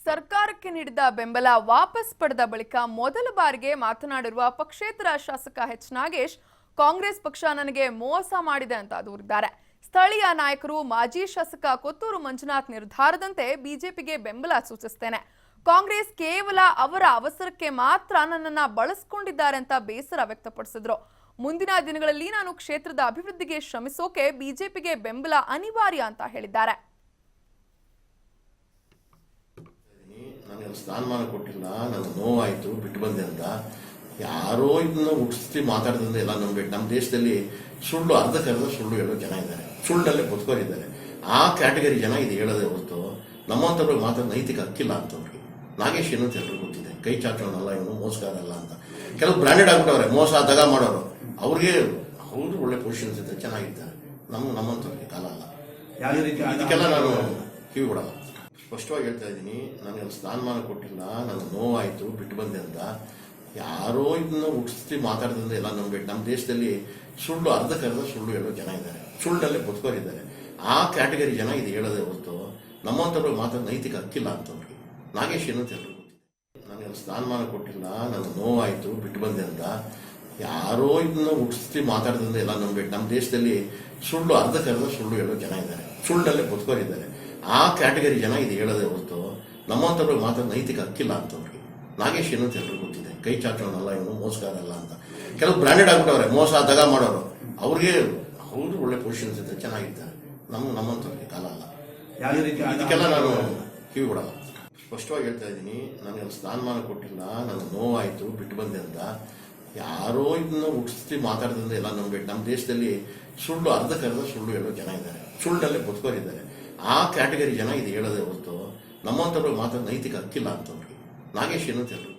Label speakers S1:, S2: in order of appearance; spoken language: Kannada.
S1: ಸರ್ಕಾರಕ್ಕೆ ನೀಡಿದ ಬೆಂಬಲ ವಾಪಸ್ ಪಡೆದ ಬಳಿಕ ಮೊದಲ ಬಾರಿಗೆ ಮಾತನಾಡಿರುವ ಪಕ್ಷೇತರ ಶಾಸಕ ಎಚ್ ನಾಗೇಶ್ ಕಾಂಗ್ರೆಸ್ ಪಕ್ಷ ನನಗೆ ಮೋಸ ಮಾಡಿದೆ ಅಂತ ದೂರಿದ್ದಾರೆ. ಸ್ಥಳೀಯ ನಾಯಕರು ಮಾಜಿ ಶಾಸಕ ಕೊತ್ತೂರು ಮಂಜುನಾಥ್ ನಿರ್ಧಾರದಂತೆ ಬಿಜೆಪಿಗೆ ಬೆಂಬಲ ಸೂಚಿಸುತ್ತೇನೆ. ಕಾಂಗ್ರೆಸ್ ಕೇವಲ ಅವರ ಅವಸರಕ್ಕೆ ಮಾತ್ರ ನನ್ನನ್ನು ಬಳಸಿಕೊಂಡಿದ್ದಾರೆ ಅಂತ ಬೇಸರ ವ್ಯಕ್ತಪಡಿಸಿದ್ರು. ಮುಂದಿನ ದಿನಗಳಲ್ಲಿ ನಾನು ಕ್ಷೇತ್ರದ ಅಭಿವೃದ್ಧಿಗೆ ಶ್ರಮಿಸೋಕೆ ಬಿಜೆಪಿಗೆ ಬೆಂಬಲ ಅನಿವಾರ್ಯ ಅಂತ ಹೇಳಿದ್ದಾರೆ.
S2: ನನಗೆ ಸ್ಥಾನಮಾನ ಕೊಟ್ಟಿಲ್ಲ, ನನಗೆ ನೋವಾಯಿತು, ಬಿಟ್ಟು ಬಂದೆ ಅಂತ ಯಾರೋ ಇದನ್ನ ಹುಟ್ಟಿಸಿ ಮಾತಾಡಿದ್ರೆ ಎಲ್ಲ ನಂಬಬೇಕು. ನಮ್ಮ ದೇಶದಲ್ಲಿ ಸುಳ್ಳು ಅರ್ಧಕ್ಕರ್ಧ ಸುಳ್ಳು ಹೇಳೋ ಜನ ಇದ್ದಾರೆ, ಸುಳ್ಳಲ್ಲೇ ಬದುಕೋರಿದ್ದಾರೆ. ಆ ಕ್ಯಾಟಗರಿ ಜನ ಇದು ಹೇಳೋದೇ ಹೊರತು ನಮ್ಮಂಥವ್ರಿಗೆ ಮಾತ್ರ ನೈತಿಕ ಹಕ್ಕಿಲ್ಲ ಅಂತವ್ರಿಗೆ. ನಾಗೇಶ್ ಏನು ಅಂತ ಎಲ್ರಿಗೂ ಗೊತ್ತಿದೆ, ಕೈ ಚಾಚೋನಲ್ಲ, ಇವನು ಮೋಸಗಾರ ಅಲ್ಲ ಅಂತ. ಕೆಲವು ಬ್ರಾಂಡೆಡ್ ಆಗ್ಬಿಟ್ಟವ್ರೆ, ಮೋಸ ದಗ ಮಾಡೋರು. ಅವ್ರಿಗೆ ಅವರು ಒಳ್ಳೆ ಪೊಸಿಷನ್ಸ್ ಇದ್ದಾರೆ, ಚೆನ್ನಾಗಿದ್ದಾರೆ. ನಮ್ಮಂಥವ್ರಿಗೆ ಕಾಲ ಅಲ್ಲ. ಇದಕ್ಕೆಲ್ಲ ನಾನು ಕಿವಿ ಕೊಡಲ್ಲ. ಸ್ಪಷ್ಟವಾಗಿ ಹೇಳ್ತಾ ಇದ್ದೀನಿ, ನನಗೆ ಸ್ಥಾನಮಾನ ಕೊಟ್ಟಿಲ್ಲ, ನನಗೆ ನೋವಾಯಿತು, ಬಿಟ್ಟು ಬಂದೆ ಅಂತ ಯಾರೋ ಇದನ್ನ ಹುಟ್ಟಿಸಿ ಮಾತಾಡಿದ್ರೆ ಎಲ್ಲ ನಂಬಬೇಕು. ನಮ್ಮ ದೇಶದಲ್ಲಿ ಸುಳ್ಳು ಅರ್ಧಕ್ಕರ್ಧ ಸುಳ್ಳು ಹೇಳೋ ಜನ ಇದ್ದಾರೆ, ಸುಳ್ಳಲ್ಲೇ ಬದುಕೋರಿದ್ದಾರೆ. ಆ ಕ್ಯಾಟಗರಿ ಜನ ಇದು ಹೇಳೋದೇ ಹೊರತು ನಮ್ಮಂಥವ್ರಿಗೆ ಮಾತ್ರ ನೈತಿಕ ಹಕ್ಕಿಲ್ಲ ಅಂತವ್ರಿಗೆ. ನಾಗೇಶ್ ಏನು ಅಂತ ಎಲ್ರಿಗೂ ಗೊತ್ತಿದೆ. ನನಗೆ ಸ್ಥಾನಮಾನ ಕೊಟ್ಟಿಲ್ಲ, ನನಗೆ ನೋವಾಯಿತು, ಬಿಟ್ಟು ಬಂದೆ ಅಂತ ಯಾರೋ ಇದನ್ನ ಹುಟ್ಟಿಸಿ ಮಾತಾಡಿದ್ರೆ ಎಲ್ಲ ನಂಬಬೇಕು. ನಮ್ಮ ದೇಶದಲ್ಲಿ ಸುಳ್ಳು ಅರ್ಧಕ್ಕರ್ಧ ಸುಳ್ಳು ಹೇಳೋ ಜನ ಇದ್ದಾರೆ, ಸುಳ್ಳಲ್ಲೇ ಬದುಕೋರಿದ್ದಾರೆ. ಆ ಕ್ಯಾಟಗರಿ ಜನ ಇದು ಹೇಳೋದೇ ಹೊರತು ನಮ್ಮಂಥವ್ರಿಗೆ ಮಾತ್ರ ನೈತಿಕ ಹಕ್ಕಿಲ್ಲ ಅಂತವ್ರಿಗೆ. ನಾಗೇಶ್ ಏನು ಅಂತ ಎಲ್ರಿಗೂ ಗೊತ್ತಿದೆ, ಕೈ ಚಾಚೋನಲ್ಲ, ಇವನು ಮೋಸಗಾರ ಅಲ್ಲ ಅಂತ. ಕೆಲವು ಬ್ರಾಂಡೆಡ್ ಆಗ್ಬಿಟ್ಟವ್ರೆ, ಮೋಸ ದಗ ಮಾಡೋರು. ಅವ್ರಿಗೆ ಅವರು ಒಳ್ಳೆ ಪೊಸಿಷನ್ಸ್ ಇದ್ದಾರೆ, ಚೆನ್ನಾಗಿದ್ದಾರೆ. ನಮ್ಮಂಥವ್ರಿಗೆ ಕಾಲ ಅಲ್ಲ. ಇದಕ್ಕೆಲ್ಲ ನಾನು ಕಿವಿ ಕೊಡಲ್ಲ. ಸ್ಪಷ್ಟವಾಗಿ ಹೇಳ್ತಾ ಇದ್ದೀನಿ, ನನಗೆ ಸ್ಥಾನಮಾನ ಕೊಟ್ಟಿಲ್ಲ, ನನಗೆ ನೋವಾಯಿತು, ಬಿಟ್ಟು ಬಂದೆ ಅಂತ ಯಾರೋ ಇದನ್ನ ಹುಟ್ಟಿಸಿ ಮಾತಾಡಿದ್ರೆ ಎಲ್ಲ ನಂಬಬೇಕು. ನಮ್ಮ ದೇಶದಲ್ಲಿ ಸುಳ್ಳು ಅರ್ಧಕ್ಕರ್ಧ ಸುಳ್ಳು ಹೇಳೋ ಜನ ಇದ್ದಾರೆ, ಸುಳ್ಳಲ್ಲೇ ಬದುಕೋರಿದ್ದಾರೆ. ಆ ಕ್ಯಾಟಗರಿ ಜನ ಇದು ಹೇಳೋದೇ ಹೊರತು ನಮ್ಮಂಥವ್ರಿಗೆ ಮಾತ್ರ ನೈತಿಕ ಹಕ್ಕಿಲ್ಲ ಅಂತವ್ರಿಗೆ. ನಾಗೇಶ್ ಏನು ಅಂತ ಎಲ್ರಿಗೂ